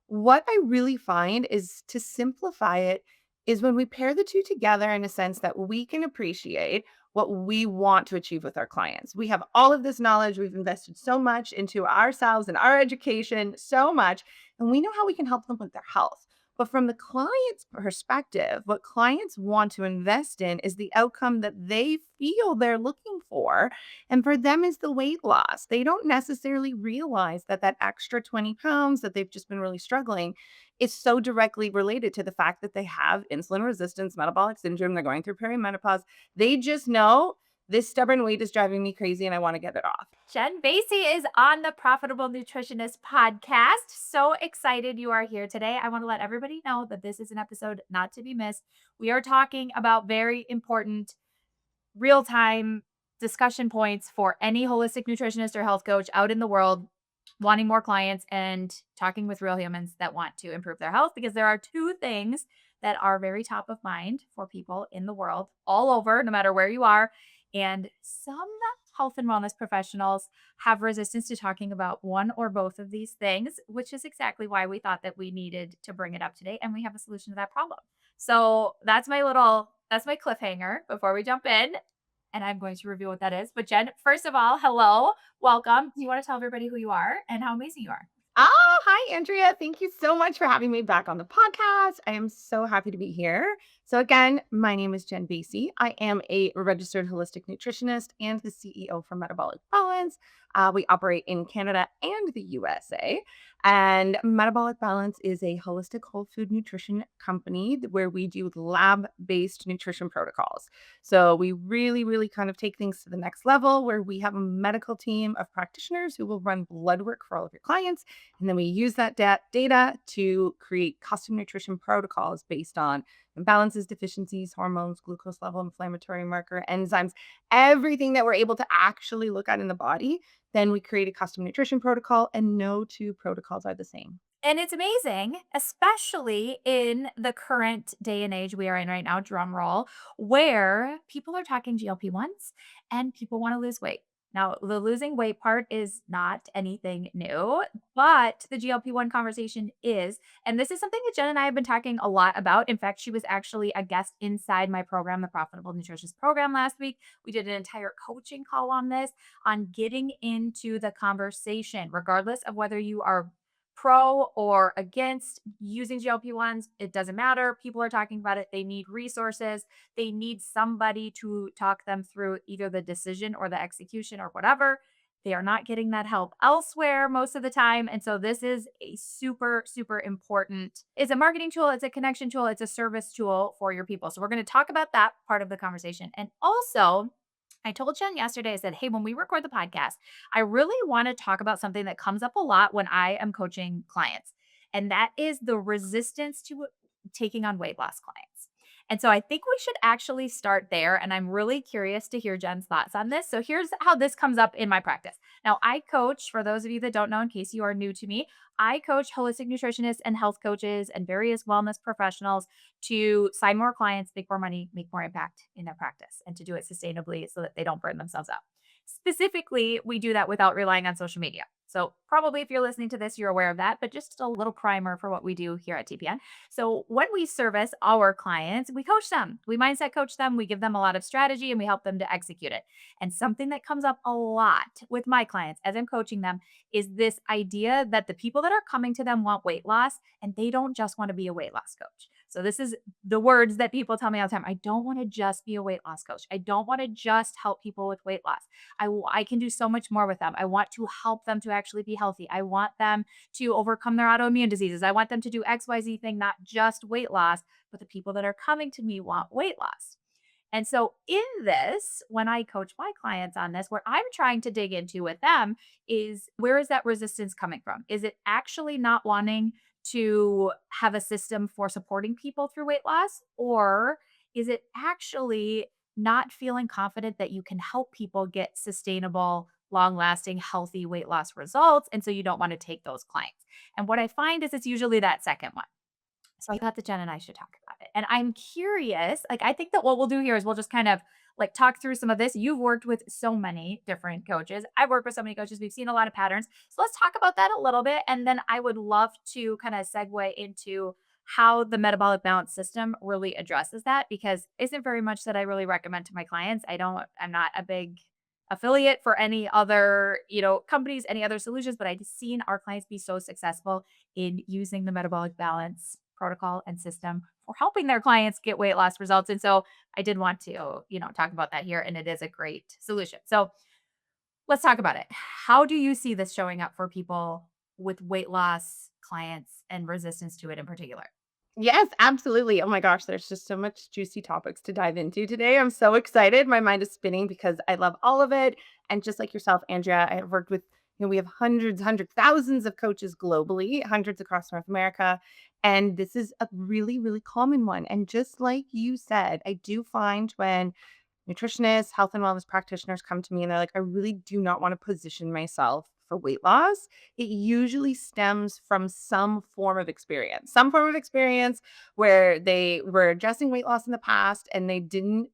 What I really find is to simplify it is when we pair the two together in a sense that we can appreciate what we want to achieve with our clients. We have all of this knowledge. We've invested so much into ourselves and our education, so much, and we know how we can help them with their health. But from the client's perspective, what clients want to invest in is the outcome that they feel they're looking for. And for them is the weight loss. They don't necessarily realize that that extra 20 pounds that they've just been really struggling is so directly related to the fact that they have insulin resistance, metabolic syndrome, they're going through perimenopause. They just know this stubborn weight is driving me crazy and I want to get it off. Jen Vasey is on the Profitable Nutritionist Podcast. So excited you are here today. I want to let everybody know that this is an episode not to be missed. We are talking about very important real time discussion points for any holistic nutritionist or health coach out in the world wanting more clients and talking with real humans that want to improve their health, because there are two things that are very top of mind for people in the world all over, no matter where you are. And some health and wellness professionals have resistance to talking about one or both of these things, which is exactly why we thought that we needed to bring it up today. And we have a solution to that problem. So that's my cliffhanger before we jump in. And I'm going to reveal what that is. But Jen, first of all, hello, welcome. Do you want to tell everybody who you are and how amazing you are? Oh, hi, Andrea. Thank you so much for having me back on the podcast. I am so happy to be here. So, again, my name is Jen Vasey. I am a registered holistic nutritionist and the CEO for Metabolic Balance. We operate in Canada and the USA. And Metabolic Balance is a holistic whole food nutrition company where we do lab based nutrition protocols. So, we really, really kind of take things to the next level where we have a medical team of practitioners who will run blood work for all of your clients, and then we use that data to create custom nutrition protocols based on imbalances, deficiencies, hormones, glucose level, inflammatory marker, enzymes, everything that we're able to actually look at in the body. Then we create a custom nutrition protocol, and no two protocols are the same. And it's amazing, especially in the current day and age we are in right now, drum roll, where people are talking GLP-1s and people want to lose weight. Now, the losing weight part is not anything new, but the GLP-1 conversation is. And this is something that Jen and I have been talking a lot about. In fact, she was actually a guest inside my program, the Profitable Nutritionist Program, last week. We did an entire coaching call on this, on getting into the conversation, regardless of whether you are pro or against using GLP-1s, it doesn't matter. People are talking about it. They need resources. They need somebody to talk them through either the decision or the execution or whatever. They are not getting that help elsewhere most of the time. And so this is a super, super important. It's a marketing tool, it's a connection tool, it's a service tool for your people. So we're going to talk about that part of the conversation. And also, I told Jen yesterday, I said, hey, when we record the podcast, I really want to talk about something that comes up a lot when I am coaching clients. And that is the resistance to taking on weight loss clients. And so I think we should actually start there. And I'm really curious to hear Jen's thoughts on this. So here's how this comes up in my practice. Now, I coach, for those of you that don't know, in case you are new to me, I coach holistic nutritionists and health coaches and various wellness professionals to sign more clients, make more money, make more impact in their practice, and to do it sustainably so that they don't burn themselves out. Specifically, we do that without relying on social media. So, probably if you're listening to this, you're aware of that, but just a little primer for what we do here at TPN. So, when we service our clients, we coach them, we mindset coach them, we give them a lot of strategy, and we help them to execute it. And something that comes up a lot with my clients as I'm coaching them is this idea that the people that are coming to them want weight loss, and they don't just want to be a weight loss coach. So, this is the words that people tell me all the time. I don't want to just be a weight loss coach. I don't want to just help people with weight loss. I can do so much more with them. I want to help them to actually be healthy. I want them to overcome their autoimmune diseases. I want them to do XYZ thing, not just weight loss, but the people that are coming to me want weight loss. And so, in this, when I coach my clients on this, what I'm trying to dig into with them is, where is that resistance coming from? Is it actually not wanting to have a system for supporting people through weight loss? Or is it actually not feeling confident that you can help people get sustainable, long lasting, healthy weight loss results? And so you don't want to take those clients. And what I find is it's usually that second one. So I thought that Jen and I should talk about it. And I'm curious, like, I think that what we'll do here is we'll just kind of like talk through some of this. You've worked with so many different coaches. I've worked with so many coaches. We've seen a lot of patterns. So let's talk about that a little bit. And then I would love to kind of segue into how the metabolic balance system really addresses that, because it isn't very much that I really recommend to my clients. I'm not a big affiliate for any other, companies, any other solutions, but I've seen our clients be so successful in using the metabolic balance protocol and system for helping their clients get weight loss results. And so I did want to, talk about that here, and it is a great solution. So let's talk about it. How do you see this showing up for people with weight loss clients and resistance to it in particular? Yes, absolutely. Oh my gosh, there's just so much juicy topics to dive into today. I'm so excited. My mind is spinning because I love all of it. And just like yourself, Andrea, I have worked with, we have hundreds, thousands of coaches globally, hundreds across North America. And this is a really, really common one. And just like you said, I do find when nutritionists, health and wellness practitioners come to me and they're like, I really do not want to position myself for weight loss. It usually stems from some form of experience where they were adjusting weight loss in the past and they didn't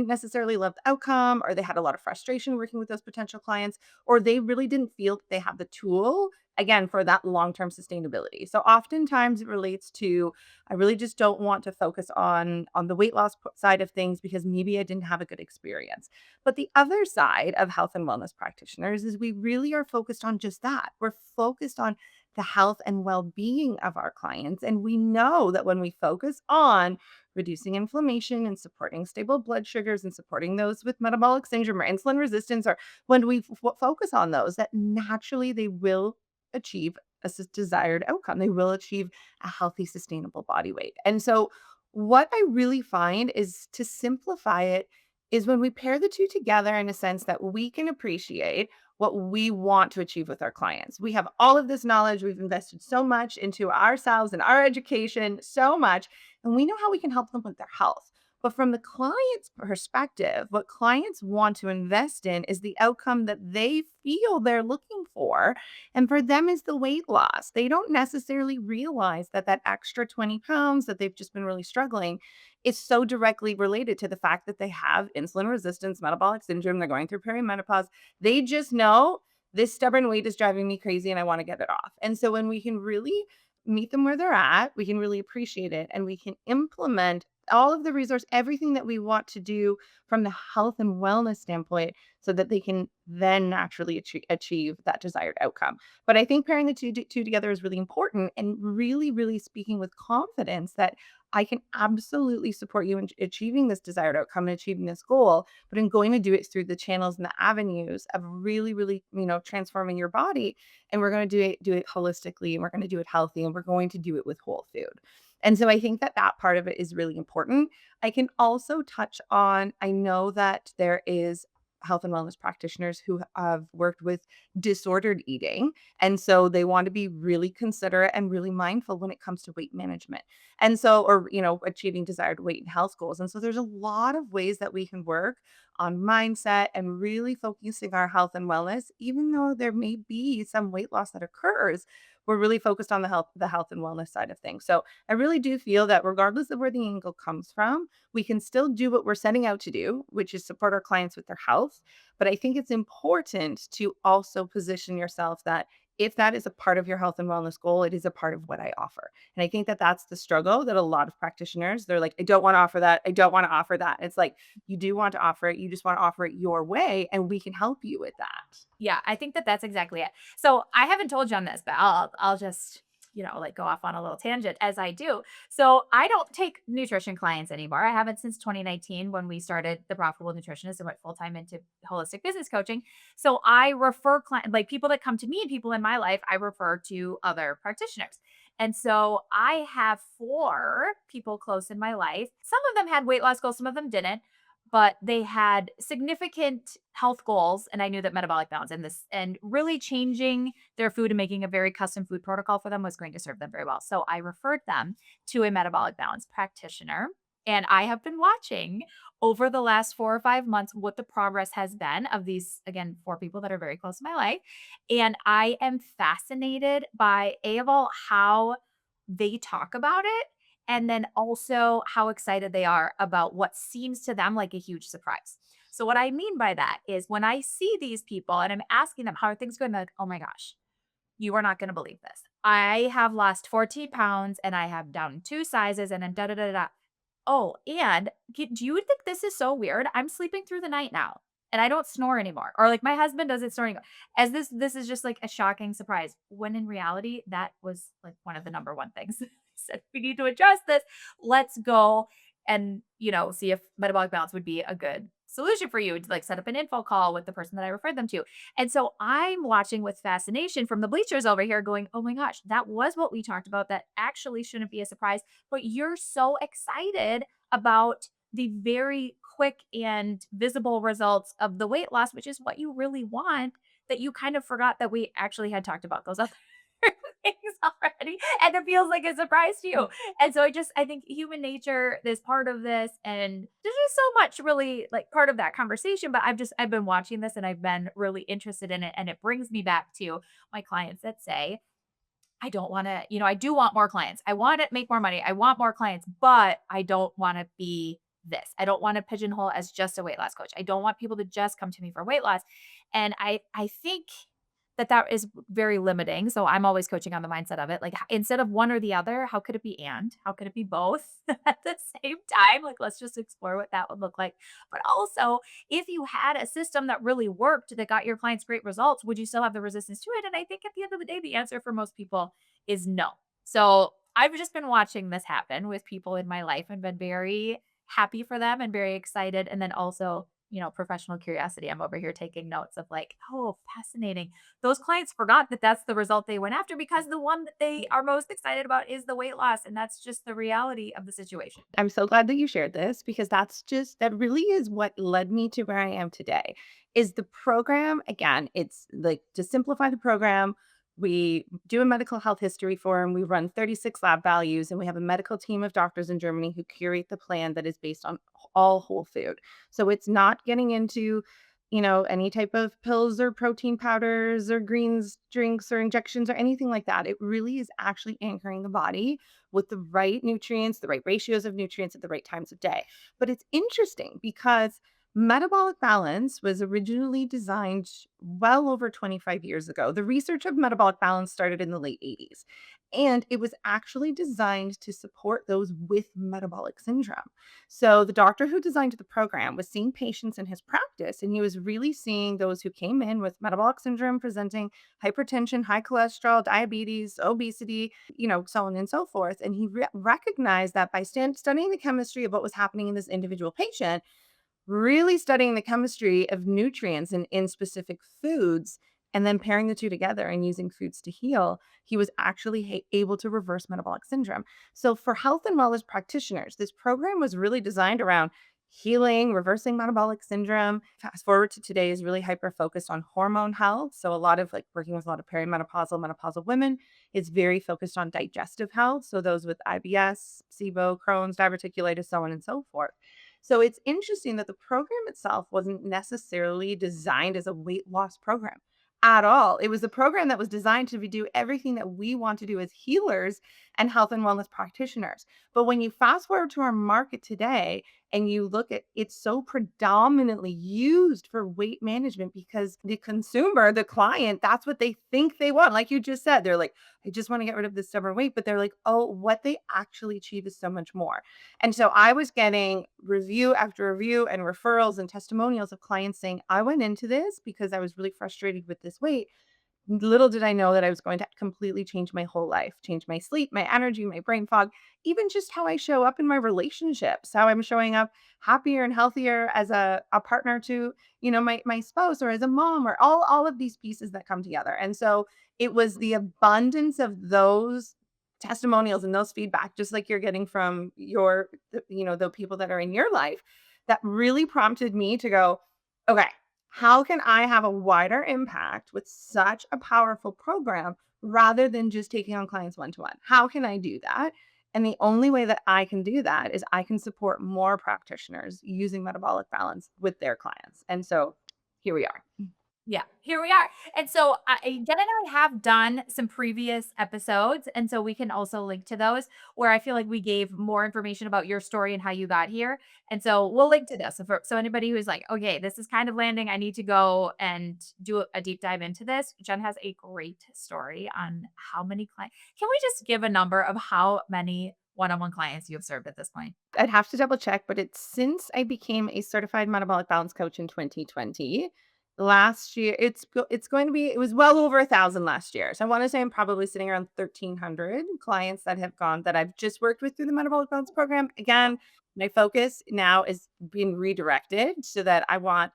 necessarily love the outcome, or they had a lot of frustration working with those potential clients, or they really didn't feel that they have the tool again for that long-term sustainability. So oftentimes it relates to, I really just don't want to focus on the weight loss side of things because maybe I didn't have a good experience. But the other side of health and wellness practitioners is we really are focused on just that. We're focused on the health and well-being of our clients, and we know that when we focus on reducing inflammation and supporting stable blood sugars and supporting those with metabolic syndrome or insulin resistance, or when we focus on those, that naturally they will achieve a desired outcome. They will achieve a healthy, sustainable body weight. And so, what I really find is, to simplify it, is when we pair the two together in a sense that we can appreciate what we want to achieve with our clients. We have all of this knowledge. We've invested so much into ourselves and our education, so much, and we know how we can help them with their health. But from the client's perspective, what clients want to invest in is the outcome that they feel they're looking for. And for them is the weight loss. They don't necessarily realize that that extra 20 pounds that they've just been really struggling is so directly related to the fact that they have insulin resistance, metabolic syndrome, they're going through perimenopause. They just know this stubborn weight is driving me crazy and I want to get it off. And so when we can really meet them where they're at, we can really appreciate it and we can implement all of the resource, everything that we want to do from the health and wellness standpoint so that they can then naturally achieve that desired outcome. But I think pairing the two together is really important, and really, really speaking with confidence that I can absolutely support you in achieving this desired outcome and achieving this goal, but I'm going to do it through the channels and the avenues of really, really, transforming your body. And we're going to do it holistically, and we're going to do it healthy, and we're going to do it with whole food. And so I think that that part of it is really important. I can also touch on, I know that there is health and wellness practitioners who have worked with disordered eating. And so they want to be really considerate and really mindful when it comes to weight management. And so, or, achieving desired weight and health goals. And so there's a lot of ways that we can work on mindset and really focusing our health and wellness, even though there may be some weight loss that occurs. We're really focused on the health and wellness side of things. So I really do feel that regardless of where the angle comes from, we can still do what we're setting out to do, which is support our clients with their health. But I think it's important to also position yourself that if that is a part of your health and wellness goal, it is a part of what I offer. And I think that that's the struggle that a lot of practitioners, they're like, I don't want to offer that. I don't want to offer that. It's like, you do want to offer it. You just want to offer it your way, and we can help you with that. Yeah, I think that that's exactly it. So I haven't told you on this, but I'll just, like go off on a little tangent as I do. So I don't take nutrition clients anymore. I haven't since 2019 when we started the Profitable Nutritionist and went full time into holistic business coaching. So I refer like people that come to me and people in my life, I refer to other practitioners. And so I have four people close in my life. Some of them had weight loss goals, some of them didn't, but they had significant health goals. And I knew that metabolic balance and really changing their food and making a very custom food protocol for them was going to serve them very well. So I referred them to a metabolic balance practitioner. And I have been watching over the last 4 or 5 months what the progress has been of these, again, four people that are very close to my life. And I am fascinated by, A, of all, how they talk about it, and then also how excited they are about what seems to them like a huge surprise. So, what I mean by that is when I see these people and I'm asking them, how are things going? They're like, oh my gosh, you are not going to believe this. I have lost 14 pounds and I have down 2 sizes and then da da da da. Oh, and do you think this is so weird? I'm sleeping through the night now and I don't snore anymore. Or like my husband doesn't snore anymore. As this is just like a shocking surprise. When in reality, that was like one of the number one things. I said, we need to adjust this. Let's go and, see if metabolic balance would be a good solution for you to like set up an info call with the person that I referred them to. And so I'm watching with fascination from the bleachers over here going, oh my gosh, that was what we talked about. That actually shouldn't be a surprise. But you're so excited about the very quick and visible results of the weight loss, which is what you really want, that you kind of forgot that we actually had talked about those other things already. And it feels like a surprise to you. And so I think human nature is part of this. And there's just so much really like part of that conversation. But I've been watching this and I've been really interested in it. And it brings me back to my clients that say, I don't want to, I do want more clients. I want to make more money. I want more clients, but I don't want to be this. I don't want to pigeonhole as just a weight loss coach. I don't want people to just come to me for weight loss. And I think that is very limiting. So I'm always coaching on the mindset of it. Like instead of one or the other, how could it be and? How could it be both at the same time? Like let's just explore what that would look like. But also, if you had a system that really worked that got your clients great results, would you still have the resistance to it? And I think at the end of the day, the answer for most people is no. So I've just been watching this happen with people in my life and been very happy for them and very excited. And then also, professional curiosity. I'm over here taking notes of like, oh, fascinating. Those clients forgot that that's the result they went after because the one that they are most excited about is the weight loss. And that's just the reality of the situation. I'm so glad that you shared this because that really is what led me to where I am today. Is the program, again, it's like to simplify the program, we do a medical health history form, we run 36 lab values, and we have a medical team of doctors in Germany who curate the plan that is based on all whole food. So it's not getting into any type of pills or protein powders or greens drinks or injections or anything like that. It really is actually anchoring the body with the right nutrients, the right ratios of nutrients at the right times of day. But it's interesting because metabolic balance was originally designed well over 25 years ago. The research of metabolic balance started in the late 80s, and it was actually designed to support those with metabolic syndrome. So the doctor who designed the program was seeing patients in his practice, and he was really seeing those who came in with metabolic syndrome presenting hypertension, high cholesterol, diabetes, obesity, so on and so forth. And he recognized that by studying the chemistry of what was happening in this individual patient, really studying the chemistry of nutrients in specific foods, and then pairing the two together and using foods to heal, he was actually able to reverse metabolic syndrome. So, for health and wellness practitioners, this program was really designed around healing, reversing metabolic syndrome. Fast forward to today is really hyper focused on hormone health. So, a lot of like working with a lot of perimenopausal, menopausal women is very focused on digestive health. So, those with IBS, SIBO, Crohn's, diverticulitis, so on and so forth. So it's interesting that the program itself wasn't necessarily designed as a weight loss program at all. It was a program that was designed to do everything that we want to do as healers and health and wellness practitioners. But when you fast forward to our market today and you look at it's so predominantly used for weight management because the consumer, the client, that's what they think they want. Like you just said, they're like, I just want to get rid of this stubborn weight, but they're like, oh, what they actually achieve is so much more. And so I was getting review after review and referrals and testimonials of clients saying, I went into this because I was really frustrated with this weight. Little did I know that I was going to completely change my whole life, change my sleep, my energy, my brain fog, even just how I show up in my relationships, how I'm showing up happier and healthier as a partner to, my spouse or as a mom or all of these pieces that come together. And so it was the abundance of those testimonials and those feedback, just like you're getting from the people that are in your life, that really prompted me to go, okay, how can I have a wider impact with such a powerful program rather than just taking on clients one to one? How can I do that? And the only way that I can do that is I can support more practitioners using metabolic balance with their clients. And so here we are. Yeah, here we are. And so, Jen and I have done some previous episodes, and so we can also link to those where I feel like we gave more information about your story and how you got here. And so we'll link to this. So anybody who's like, okay, this is kind of landing, I need to go and do a deep dive into this. Jen has a great story on how many clients. Can we just give a number of how many one-on-one clients you have served at this point? I'd have to double check, but it's since I became a certified metabolic balance coach in 2020. Last year, it's going to be it was well over 1,000 last year. So I want to say I'm probably sitting around 1,300 clients that have gone that I've just worked with through the metabolic balance program. Again, my focus now is being redirected so that I want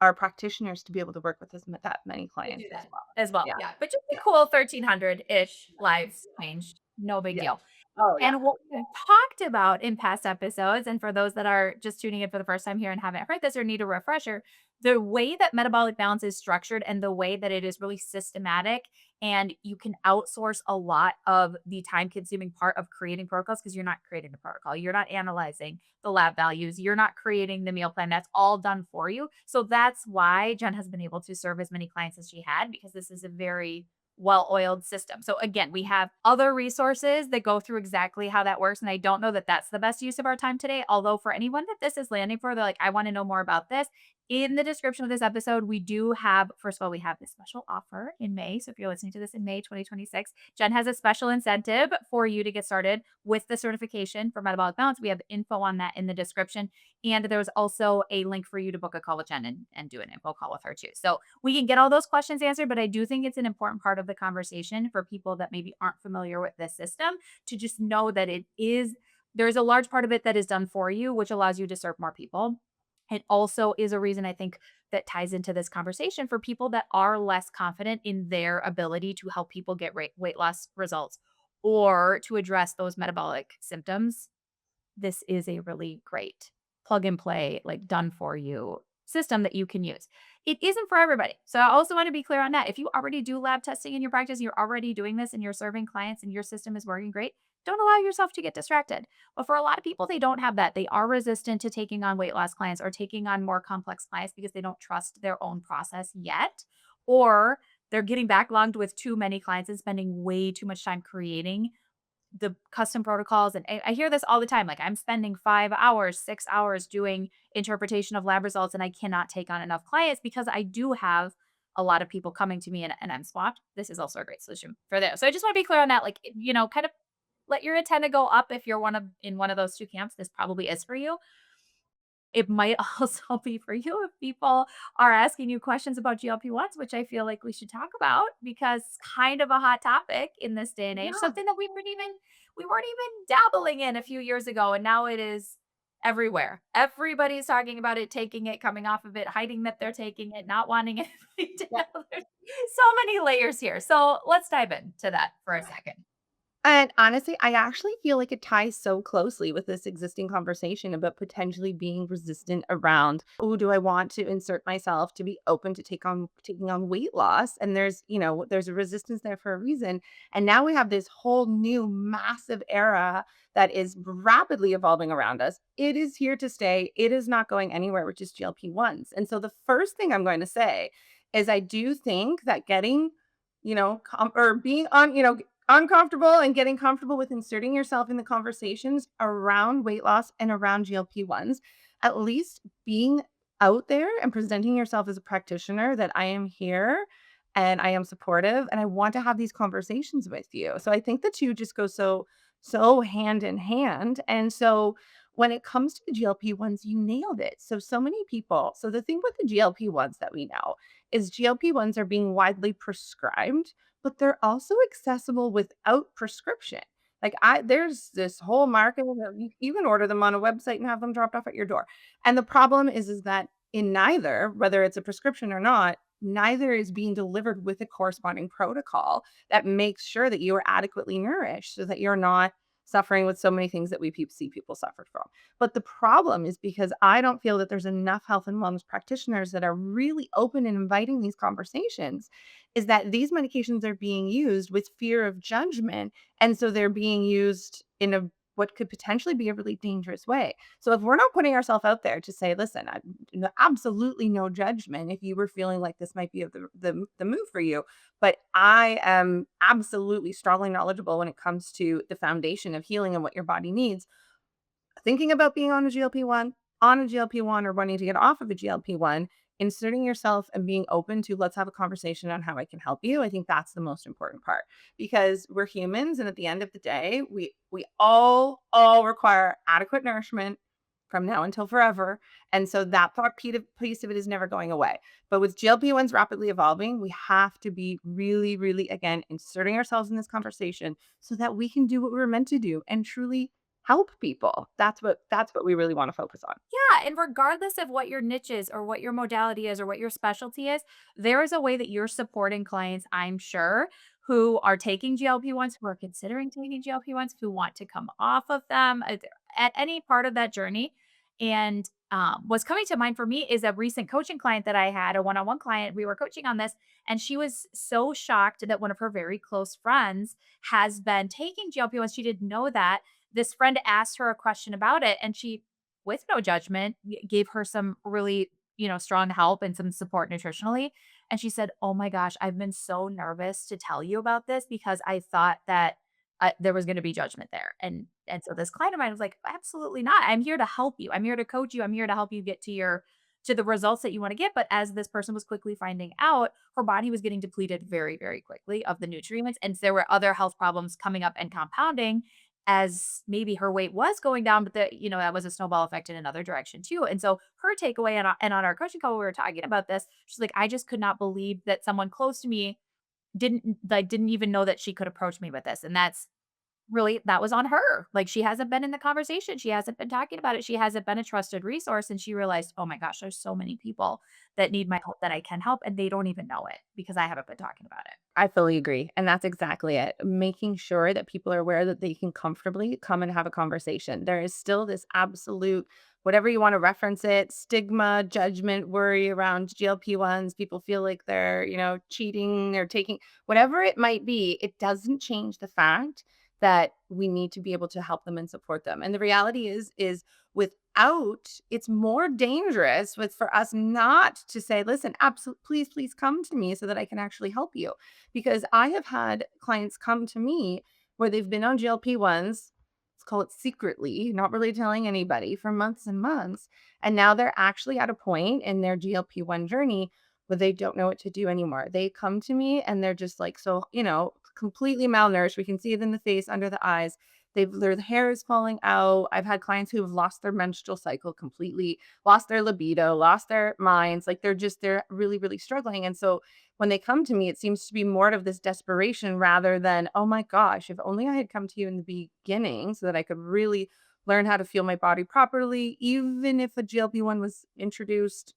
our practitioners to be able to work with that many To do clients as that well. as well. Yeah. Yeah, but just a Yeah. cool 1,300-ish lives changed. No big Yeah. deal. Oh yeah. And what we've talked about in past episodes, and for those that are just tuning in for the first time here and haven't heard this or need a refresher, the way that metabolic balance is structured and the way that it is really systematic, and you can outsource a lot of the time consuming part of creating protocols because you're not creating the protocol, you're not analyzing the lab values, you're not creating the meal plan. That's all done for you. So that's why Jen has been able to serve as many clients as she had because this is a very well-oiled system. So again, we have other resources that go through exactly how that works. And I don't know that that's the best use of our time today. Although for anyone that this is landing for, they're like, I want to know more about this. In the description of this episode, we do have, first of all, we have this special offer in May. So if you're listening to this in May 2026, Jen has a special incentive for you to get started with the certification for metabolic balance. We have info on that in the description. And there's also a link for you to book a call with Jen and do an info call with her too. So we can get all those questions answered, but I do think it's an important part of the conversation for people that maybe aren't familiar with this system to just know that there's a large part of it that is done for you, which allows you to serve more people. It also is a reason I think that ties into this conversation for people that are less confident in their ability to help people get weight loss results or to address those metabolic symptoms. This is a really great plug and play, like done for you system that you can use. It isn't for everybody. So I also want to be clear on that. If you already do lab testing in your practice, you're already doing this and you're serving clients and your system is working great, don't allow yourself to get distracted. But for a lot of people, they don't have that. They are resistant to taking on weight loss clients or taking on more complex clients because they don't trust their own process yet. Or they're getting backlogged with too many clients and spending way too much time creating the custom protocols. And I hear this all the time. Like, I'm spending 5 hours, 6 hours doing interpretation of lab results, and I cannot take on enough clients because I do have a lot of people coming to me and I'm swamped. This is also a great solution for that. So I just want to be clear on that. Like, kind of let your antenna go up if you're in one of those two camps. This probably is for you. It might also be for you if people are asking you questions about GLP-1s, which I feel like we should talk about because it's kind of a hot topic in this day and age, Yeah. something that we weren't even dabbling in a few years ago, and now it is everywhere. Everybody's talking about it, taking it, coming off of it, hiding that they're taking it, not wanting it. There's so many layers here. So let's dive into that for a second. And honestly, I actually feel like it ties so closely with this existing conversation about potentially being resistant around, oh, do I want to insert myself to be open to taking on weight loss? And there's a resistance there for a reason. And now we have this whole new massive era that is rapidly evolving around us. It is here to stay. It is not going anywhere, which is GLP-1s. And so the first thing I'm going to say is I do think that getting or being on, uncomfortable and getting comfortable with inserting yourself in the conversations around weight loss and around GLP-1s, at least being out there and presenting yourself as a practitioner that I am here and I am supportive and I want to have these conversations with you. So I think the two just go so hand in hand. And so when it comes to the GLP-1s, you nailed it. So many people. So the thing with the GLP-1s that we know is GLP-1s are being widely prescribed, but they're also accessible without prescription. Like there's this whole market of you can order them on a website and have them dropped off at your door. And the problem is that in neither, whether it's a prescription or not, neither is being delivered with a corresponding protocol that makes sure that you are adequately nourished so that you're not suffering with so many things that see people suffer from. But the problem is because I don't feel that there's enough health and wellness practitioners that are really open and inviting these conversations is that these medications are being used with fear of judgment. And so they're being used in a what could potentially be a really dangerous way. So if we're not putting ourselves out there to say, listen, absolutely no judgment if you were feeling like this might be the move for you, but I am absolutely strongly knowledgeable when it comes to the foundation of healing and what your body needs. Thinking about being on a GLP-1 or wanting to get off of a GLP-1, inserting yourself and being open to let's have a conversation on how I can help you. I think that's the most important part because we're humans and at the end of the day, we all require adequate nourishment from now until forever. And so that piece of it is never going away. But with GLP-1s rapidly evolving, we have to be really, really, again, inserting ourselves in this conversation so that we can do what we were meant to do and truly help people. That's what we really wanna focus on. Yeah, and regardless of what your niche is or what your modality is or what your specialty is, there is a way that you're supporting clients, I'm sure, who are taking GLP-1s, who are considering taking GLP-1s, who want to come off of them at any part of that journey. And what's coming to mind for me is a recent coaching client that I had, a one-on-one client. We were coaching on this, and she was so shocked that one of her very close friends has been taking GLP-1s. She didn't know that. This friend asked her a question about it, and she, with no judgment, gave her some really, strong help and some support nutritionally. And she said, "Oh my gosh, I've been so nervous to tell you about this because I thought that there was going to be judgment there." And so this client of mine was like, "Absolutely not. I'm here to help you. I'm here to coach you. I'm here to help you get to the results that you want to get." But as this person was quickly finding out, her body was getting depleted very, very quickly of the nutrients, and there were other health problems coming up and compounding as maybe her weight was going down, but that was a snowball effect in another direction too. And so her takeaway, and on our coaching call, we were talking about this. She's like, "I just could not believe that someone close to me didn't even know that she could approach me with this." And that was on her. Like, she hasn't been in the conversation. She hasn't been talking about it. She hasn't been a trusted resource. And she realized, oh my gosh, there's so many people that need my help that I can help, and they don't even know it because I haven't been talking about it. I fully agree, and that's exactly it. Making sure that people are aware that they can comfortably come and have a conversation. There is still this absolute, whatever you wanna reference it, stigma, judgment, worry around GLP-1s. People feel like they're, cheating or taking whatever it might be, it doesn't change the fact that we need to be able to help them and support them. And the reality is without, it's more dangerous with for us not to say, "Listen, absolutely, please come to me so that I can actually help you." Because I have had clients come to me where they've been on GLP-1s, let's call it secretly, not really telling anybody for months and months. And now they're actually at a point in their GLP-1 journey where they don't know what to do anymore. They come to me and they're just like, so, completely malnourished. We can see it in the face, under the eyes. Their hair is falling out. I've had clients who have lost their menstrual cycle completely, lost their libido, lost their minds. Like they're really, really struggling. And so when they come to me, it seems to be more of this desperation rather than, oh my gosh, if only I had come to you in the beginning so that I could really learn how to feel my body properly, even if a GLP-1 was introduced,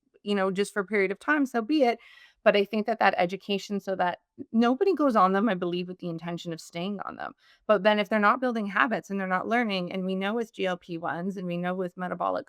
just for a period of time, so be it. But I think that education so that nobody goes on them, I believe, with the intention of staying on them. But then if they're not building habits and they're not learning, and we know with GLP-1s and we know with metabolic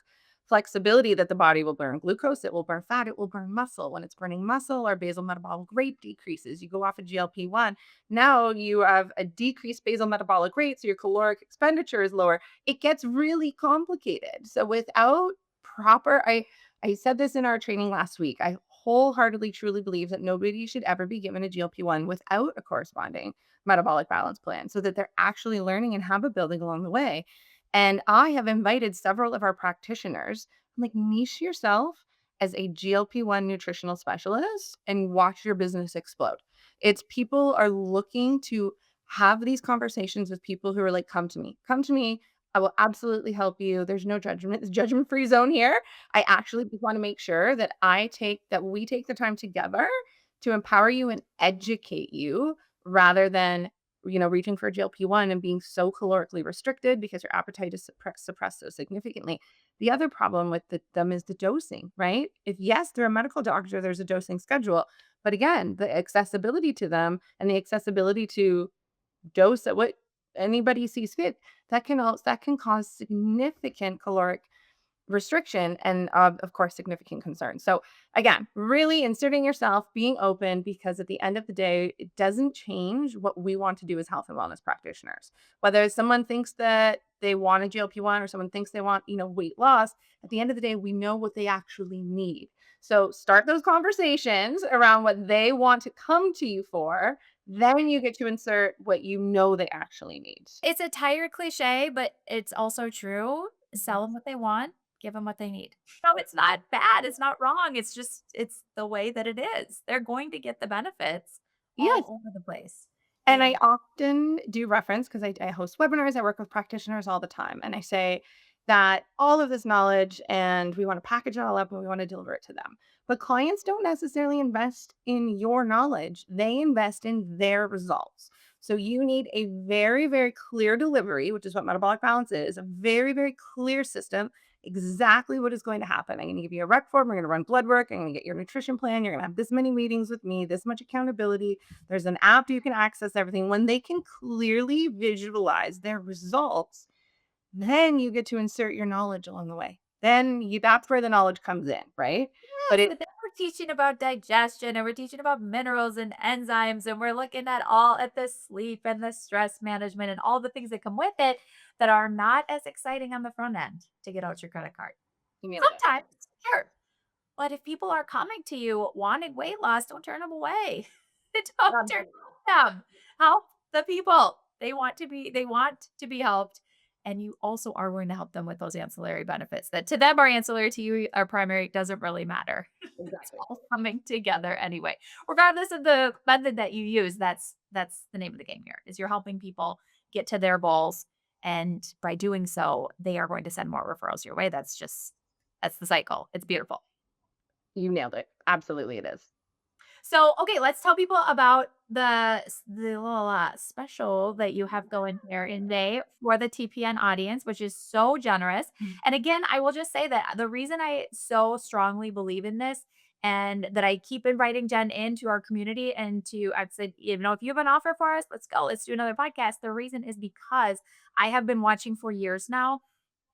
flexibility that the body will burn glucose, it will burn fat, it will burn muscle. When it's burning muscle, our basal metabolic rate decreases. You go off a GLP-1, now you have a decreased basal metabolic rate, so your caloric expenditure is lower. It gets really complicated. So without proper, I said this in our training last week. I wholeheartedly truly believe that nobody should ever be given a GLP-1 without a corresponding metabolic balance plan so that they're actually learning and habit building along the way. And I have invited several of our practitioners, I'm like, niche yourself as a GLP-1 nutritional specialist and watch your business explode. It's people are looking to have these conversations with people who are like, come to me, come to me. I will absolutely help you. There's no judgment. It's judgment free zone here. I actually just want to make sure that we take the time together to empower you and educate you rather than reaching for a GLP-1 and being so calorically restricted because your appetite is suppressed so significantly. The other problem with them is the dosing, right? If yes, they're a medical doctor, there's a dosing schedule. But again, the accessibility to them and the accessibility to dose at what anybody sees fit, that can cause significant caloric restriction and of course significant concern. So again, really inserting yourself, being open, because at the end of the day, it doesn't change what we want to do as health and wellness practitioners. Whether someone thinks that they want a GLP-1 or someone thinks they want, weight loss, at the end of the day, we know what they actually need. So start those conversations around what they want to come to you for. Then you get to insert what you know they actually need. It's a tired cliche, but it's also true. Sell them what they want, give them what they need. No, it's not bad, it's not wrong, it's just it's the way that it is. They're going to get the benefits Yes. all over the place. And I And often do reference because I host webinars, I work with practitioners all the time. And I say that all of this knowledge and we want to package it all up and we want to deliver it to them. But clients don't necessarily invest in your knowledge, they invest in their results. So you need a very, very clear delivery, which is what metabolic balance is, a very, very clear system, exactly what is going to happen. I'm going to give you a rec form, we're going to run blood work, I'm going to get your nutrition plan, you're going to have this many meetings with me, this much accountability. There's an app you can access everything. When they can clearly visualize their results, then you get to insert your knowledge along the way. That's where the knowledge comes in, right? But yes, but then we're teaching about digestion and we're teaching about minerals and enzymes and we're looking at the sleep and the stress management and all the things that come with it that are not as exciting on the front end to get out your credit card. you nailed it. Sometimes, sure. But if people are coming to you wanting weight loss, don't turn them away. Don't turn them. Help the people. They want to be helped. And you also are going to help them with those ancillary benefits that to them are ancillary, to you are primary, doesn't really matter. It's Exactly. all coming together anyway. Regardless of the method that you use, that's the name of the game here is you're helping people get to their goals. And by doing so, they are going to send more referrals your way. That's the cycle. It's beautiful. You nailed it. Absolutely, it is. So, okay, let's tell people about the little special that you have going here in May for the TPN audience, which is so generous. Mm. And again, I will just say that the reason I so strongly believe in this and that I keep inviting Jen into our community and I've said, if you have an offer for us, let's go, let's do another podcast. The reason is because I have been watching for years now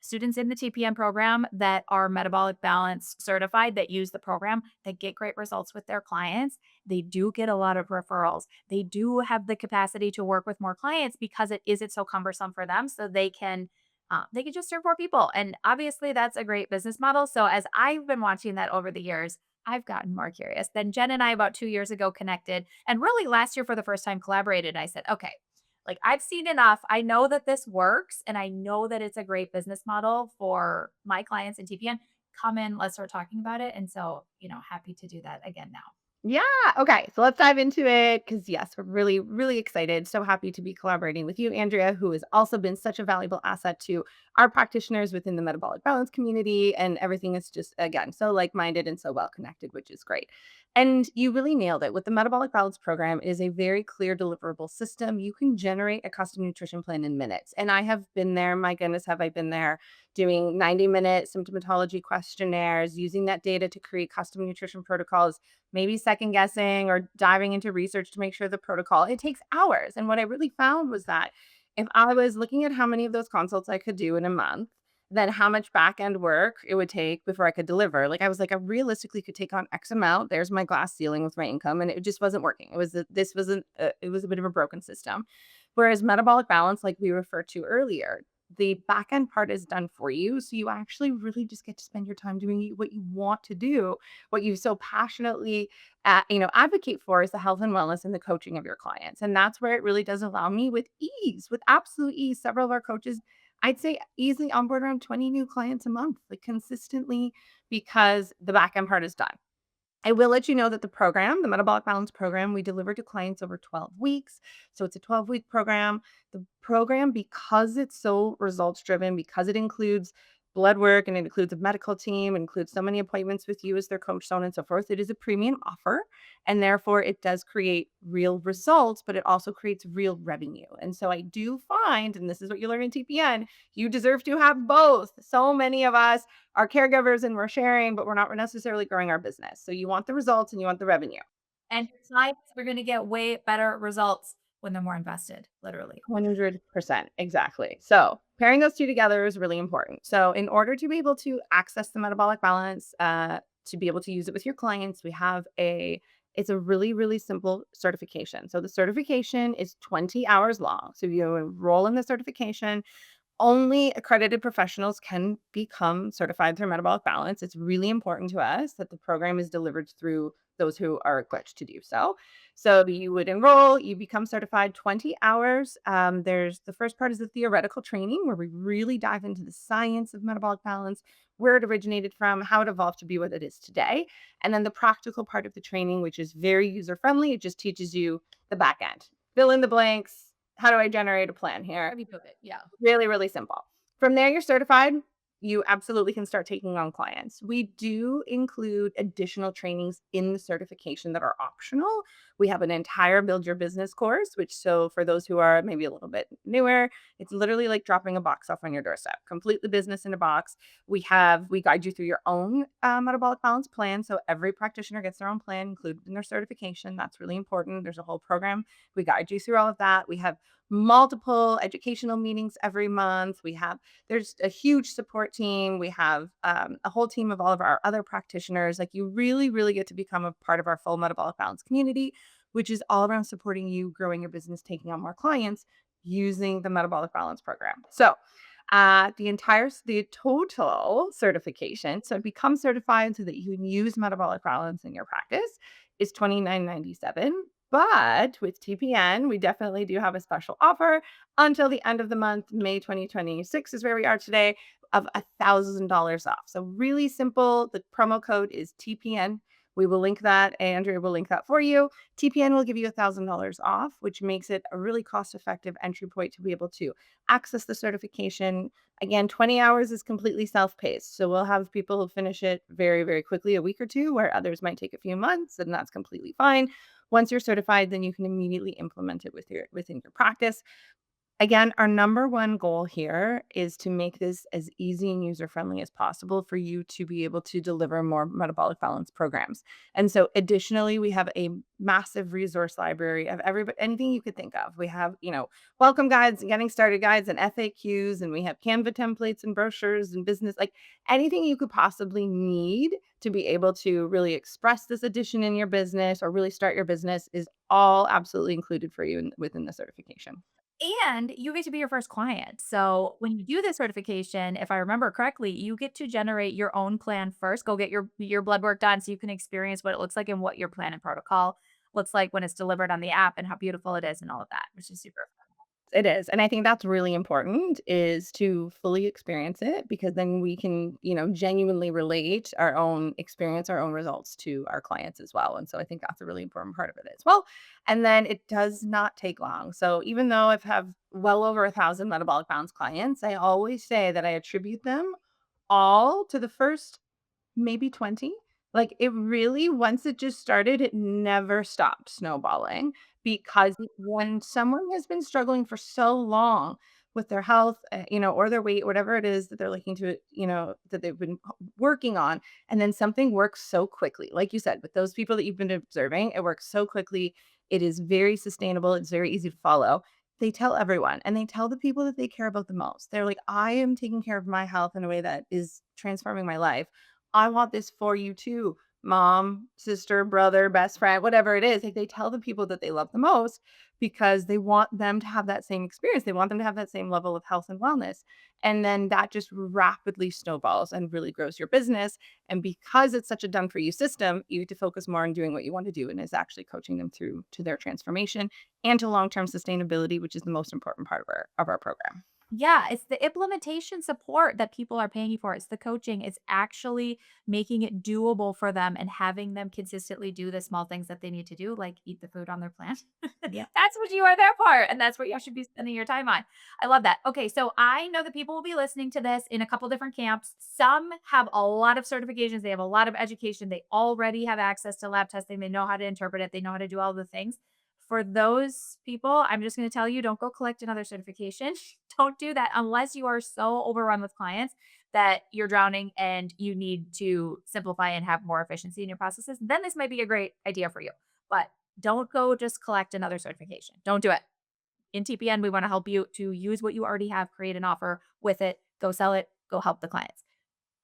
students in the TPN program that are metabolic balance certified that use the program that get great results with their clients. They do get a lot of referrals. They do have the capacity to work with more clients because it isn't so cumbersome for them. So they can just serve more people. And obviously that's a great business model. So as I've been watching that over the years, I've gotten more curious. Then Jen and I about 2 years ago connected and really last year for the first time collaborated. I said, okay, like I've seen enough. I know that this works and I know that it's a great business model for my clients in TPN. Come in, let's start talking about it. And so, happy to do that again now. Yeah. Okay. So let's dive into it because, yes, we're really, really excited. So happy to be collaborating with you, Andrea, who has also been such a valuable asset to our practitioners within the metabolic balance community. And everything is just, again, so like minded and so well connected, which is great. And you really nailed it. With the metabolic balance program, it is a very clear deliverable system. You can generate a custom nutrition plan in minutes. And I have been there. My goodness, have I been there doing 90-minute symptomatology questionnaires, using that data to create custom nutrition protocols, maybe second guessing or diving into research to make sure the protocol, it takes hours. And what I really found was that if I was looking at how many of those consults I could do in a month, then how much back end work it would take before I could deliver. Like I was like, I realistically could take on X amount. There's my glass ceiling with my income, and it just wasn't working. It was a bit of a broken system. Whereas metabolic balance, like we referred to earlier, the back end part is done for you. So you actually really just get to spend your time doing what you want to do, what you so passionately advocate for is the health and wellness and the coaching of your clients. And that's where it really does allow me with ease, with absolute ease. Several of our coaches, I'd say easily onboard around 20 new clients a month, like consistently, because the back end part is done. I will let you know that the Metabolic Balance program, we deliver to clients over 12 weeks. So it's a 12-week program. The program, because it's so results driven, because it includes blood work and it includes a medical team, includes so many appointments with you as their coach, so on and so forth, it is a premium offer. And therefore, it does create real results, but it also creates real revenue. And so I do find, and this is what you learn in TPN, you deserve to have both. So many of us are caregivers and we're sharing, but we're not necessarily growing our business. So you want the results and you want the revenue. And your clients are going to get way better results when they're more invested, literally. 100%. Exactly. So pairing those two together is really important. So in order to be able to access the metabolic balance, to be able to use it with your clients, it's a really, really simple certification. So the certification is 20 hours long. So you enroll in the certification. only accredited professionals can become certified through Metabolic Balance. It's really important to us that the program is delivered through those who are equipped to do so. So you would enroll, you become certified 20 hours. There's the first part is the theoretical training where we really dive into the science of metabolic balance, where it originated from, how it evolved to be what it is today. And then the practical part of the training, which is very user friendly, it just teaches you the back end. Fill in the blanks. How do I generate a plan here? Heavy pivot. Yeah. Really, really simple. From there, you're certified. You absolutely can start taking on clients. We do include additional trainings in the certification that are optional. We have an entire Build Your Business course, which, so for those who are maybe a little bit newer, it's literally like dropping a box off on your doorstep. Complete the business in a box. We guide you through your own metabolic balance plan. So every practitioner gets their own plan included in their certification. That's really important. There's a whole program. We guide you through all of that. We have multiple educational meetings every month. There's a huge support team. We have a whole team of all of our other practitioners. Like, you really, really get to become a part of our full metabolic balance community, which is all around supporting you, growing your business, taking on more clients using the metabolic balance program. So the total certification, so to become certified so that you can use metabolic balance in your practice, is $29.97. But with TPN, we definitely do have a special offer until the end of the month. May 2026 is where we are today, of $1,000 off. So really simple. The promo code is TPN. We will link that. Andrea will link that for you. TPN will give you $1,000 off, which makes it a really cost-effective entry point to be able to access the certification. Again, 20 hours is completely self-paced. So we'll have people finish it very, very quickly, a week or two, where others might take a few months, and that's completely fine. Once you're certified, then you can immediately implement it within your practice. Again, our number one goal here is to make this as easy and user friendly as possible for you to be able to deliver more metabolic balance programs. And so additionally, we have a massive resource library of anything you could think of. We have, welcome guides, getting started guides, and FAQs, and we have Canva templates and brochures and business, like anything you could possibly need to be able to really express this addition in your business or really start your business is all absolutely included for you within the certification. And you get to be your first client. So when you do the certification, if I remember correctly, you get to generate your own plan first. Go get your blood work done so you can experience what it looks like and what your plan and protocol looks like when it's delivered on the app and how beautiful it is and all of that, which is super. It is, and I think that's really important, is to fully experience it, because then we can, genuinely relate our own experience, our own results to our clients as well, and so I think that's a really important part of it as well. And then it does not take long. So even though I've have well over 1,000 metabolic balance clients, I always say that I attribute them all to the first maybe 20. Like, it really, once it just started, it never stopped snowballing, because when someone has been struggling for so long with their health, or their weight, whatever it is that they're looking to, that they've been working on, and then something works so quickly. Like you said, with those people that you've been observing, it works so quickly. It is very sustainable. It's very easy to follow. They tell everyone, and they tell the people that they care about the most. They're like, I am taking care of my health in a way that is transforming my life. I want this for you too, mom, sister, brother, best friend, whatever it is. Like, they tell the people that they love the most because they want them to have that same experience. They want them to have that same level of health and wellness. And then that just rapidly snowballs and really grows your business. And because it's such a done for you system, you get to focus more on doing what you want to do, and is actually coaching them through to their transformation and to long-term sustainability, which is the most important part of our program. Yeah, it's the implementation support that people are paying you for. It's the coaching. It's actually making it doable for them and having them consistently do the small things that they need to do, like eat the food on their plan. Yeah. That's what you are there for. And that's what you should be spending your time on. I love that. Okay. So I know that people will be listening to this in a couple different camps. Some have a lot of certifications, they have a lot of education, they already have access to lab testing, they know how to interpret it, they know how to do all the things. For those people, I'm just going to tell you, don't go collect another certification. Don't do that unless you are so overrun with clients that you're drowning and you need to simplify and have more efficiency in your processes. Then this might be a great idea for you. But don't go just collect another certification. Don't do it. In TPN, we want to help you to use what you already have, create an offer with it, go sell it, go help the clients.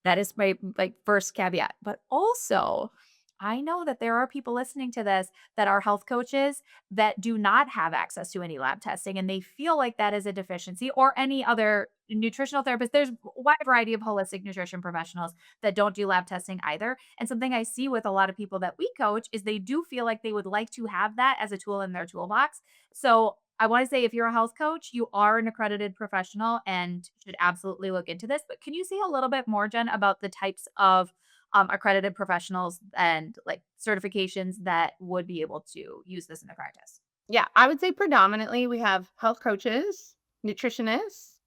That is my first caveat. But also, I know that there are people listening to this that are health coaches that do not have access to any lab testing and they feel like that is a deficiency, or any other nutritional therapists. There's a wide variety of holistic nutrition professionals that don't do lab testing either. And something I see with a lot of people that we coach is they do feel like they would like to have that as a tool in their toolbox. So I want to say if you're a health coach, you are an accredited professional and should absolutely look into this. But can you say a little bit more, Jen, about the types of accredited professionals and like certifications that would be able to use this in their practice? Yeah, I would say predominantly we have health coaches, nutritionists,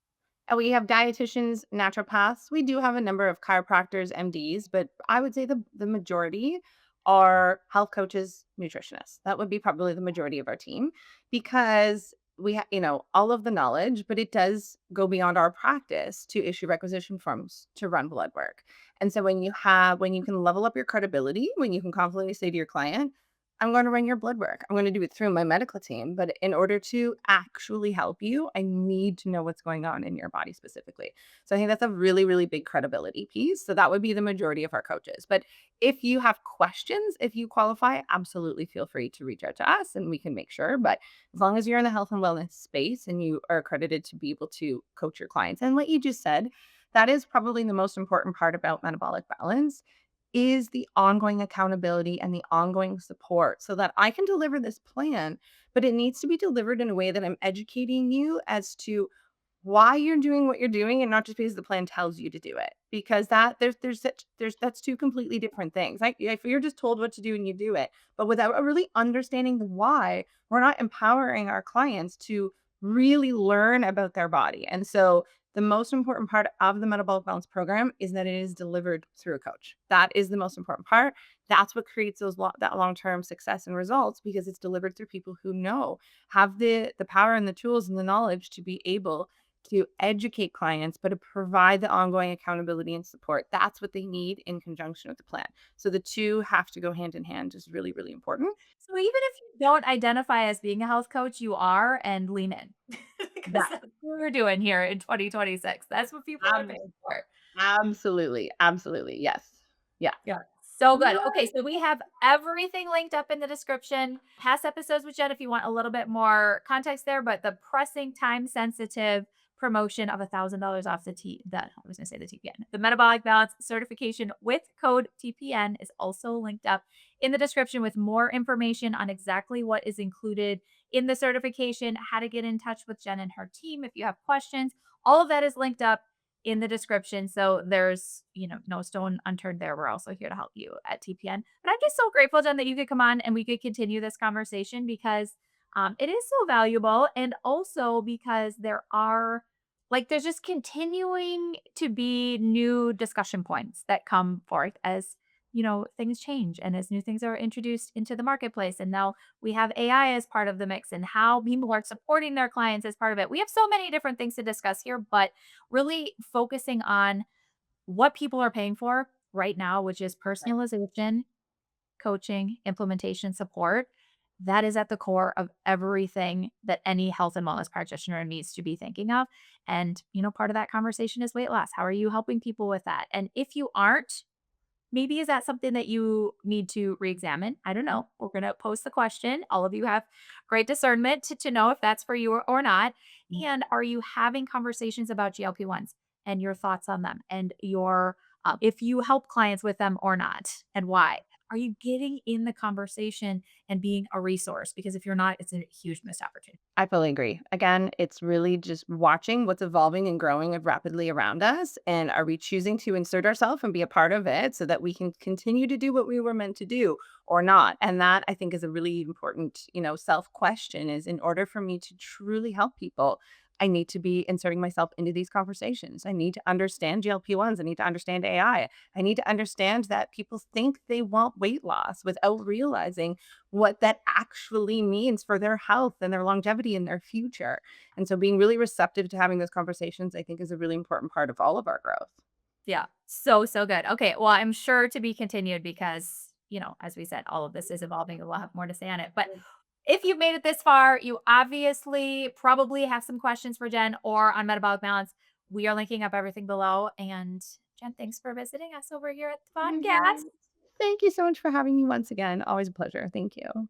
and we have dietitians, naturopaths. We do have a number of chiropractors, MDs, but I would say the majority are health coaches, nutritionists. That would be probably the majority of our team because we have, all of the knowledge, but it does go beyond our practice to issue requisition forms to run blood work. And so when you can level up your credibility, when you can confidently say to your client, I'm going to run your blood work. I'm going to do it through my medical team. But in order to actually help you, I need to know what's going on in your body specifically. So I think that's a really, really big credibility piece. So that would be the majority of our coaches. But if you have questions, if you qualify, absolutely feel free to reach out to us and we can make sure. But as long as you're in the health and wellness space and you are accredited to be able to coach your clients, and what you just said, that is probably the most important part about metabolic balance is the ongoing accountability and the ongoing support so that I can deliver this plan, but it needs to be delivered in a way that I'm educating you as to why you're doing what you're doing and not just because the plan tells you to do it. Because that's two completely different things. Like if you're just told what to do and you do it, but without really understanding the why, we're not empowering our clients to really learn about their body. And so the most important part of the metabolic balance program is that it is delivered through a coach. That is the most important part. That's what creates that long-term success and results because it's delivered through people who have the power and the tools and the knowledge to be able to educate clients, but to provide the ongoing accountability and support. That's what they need in conjunction with the plan. So the two have to go hand in hand, is really, really important. So even if you don't identify as being a health coach, you are and lean in because That that's what we're doing here in 2026. That's what people are ab- paying for. absolutely, absolutely, yes, yeah. Yeah. So good. Okay, so we have everything linked up in the description. Past episodes with Jen if you want a little bit more context there, but the pressing time sensitive promotion of $1,000 off I was going to say the TPN. The metabolic balance certification with code TPN is also linked up in the description with more information on exactly what is included in the certification, how to get in touch with Jen and her team if you have questions. All of that is linked up in the description. So there's, no stone unturned there. We're also here to help you at TPN. But I'm just so grateful, Jen, that you could come on and we could continue this conversation because it is so valuable. And also because there's just continuing to be new discussion points that come forth as, things change and as new things are introduced into the marketplace. And now we have AI as part of the mix and how people are supporting their clients as part of it. We have so many different things to discuss here, but really focusing on what people are paying for right now, which is personalization, coaching, implementation, support. That is at the core of everything that any health and wellness practitioner needs to be thinking of. And, part of that conversation is weight loss. How are you helping people with that? And if you aren't, maybe is that something that you need to reexamine? I don't know. We're going to post the question. All of you have great discernment to know if that's for you or not. And are you having conversations about GLP-1s and your thoughts on them and if you help clients with them or not and why? Are you getting in the conversation and being a resource? Because if you're not, it's a huge missed opportunity. I fully agree. Again, it's really just watching what's evolving and growing rapidly around us. And are we choosing to insert ourselves and be a part of it so that we can continue to do what we were meant to do or not? And that I think is a really important, self question is in order for me to truly help people, I need to be inserting myself into these conversations. I need to understand GLP-1s. I need to understand AI. I need to understand that people think they want weight loss without realizing what that actually means for their health and their longevity and their future. And so being really receptive to having those conversations, I think is a really important part of all of our growth. Yeah. So, so good. Okay. Well, I'm sure to be continued because, as we said, all of this is evolving and we'll have more to say on it. But if you've made it this far, you obviously probably have some questions for Jen or on metabolic balance. We are linking up everything below. And Jen, thanks for visiting us over here at the Yes. podcast. Thank you so much for having me once again. Always a pleasure. Thank you.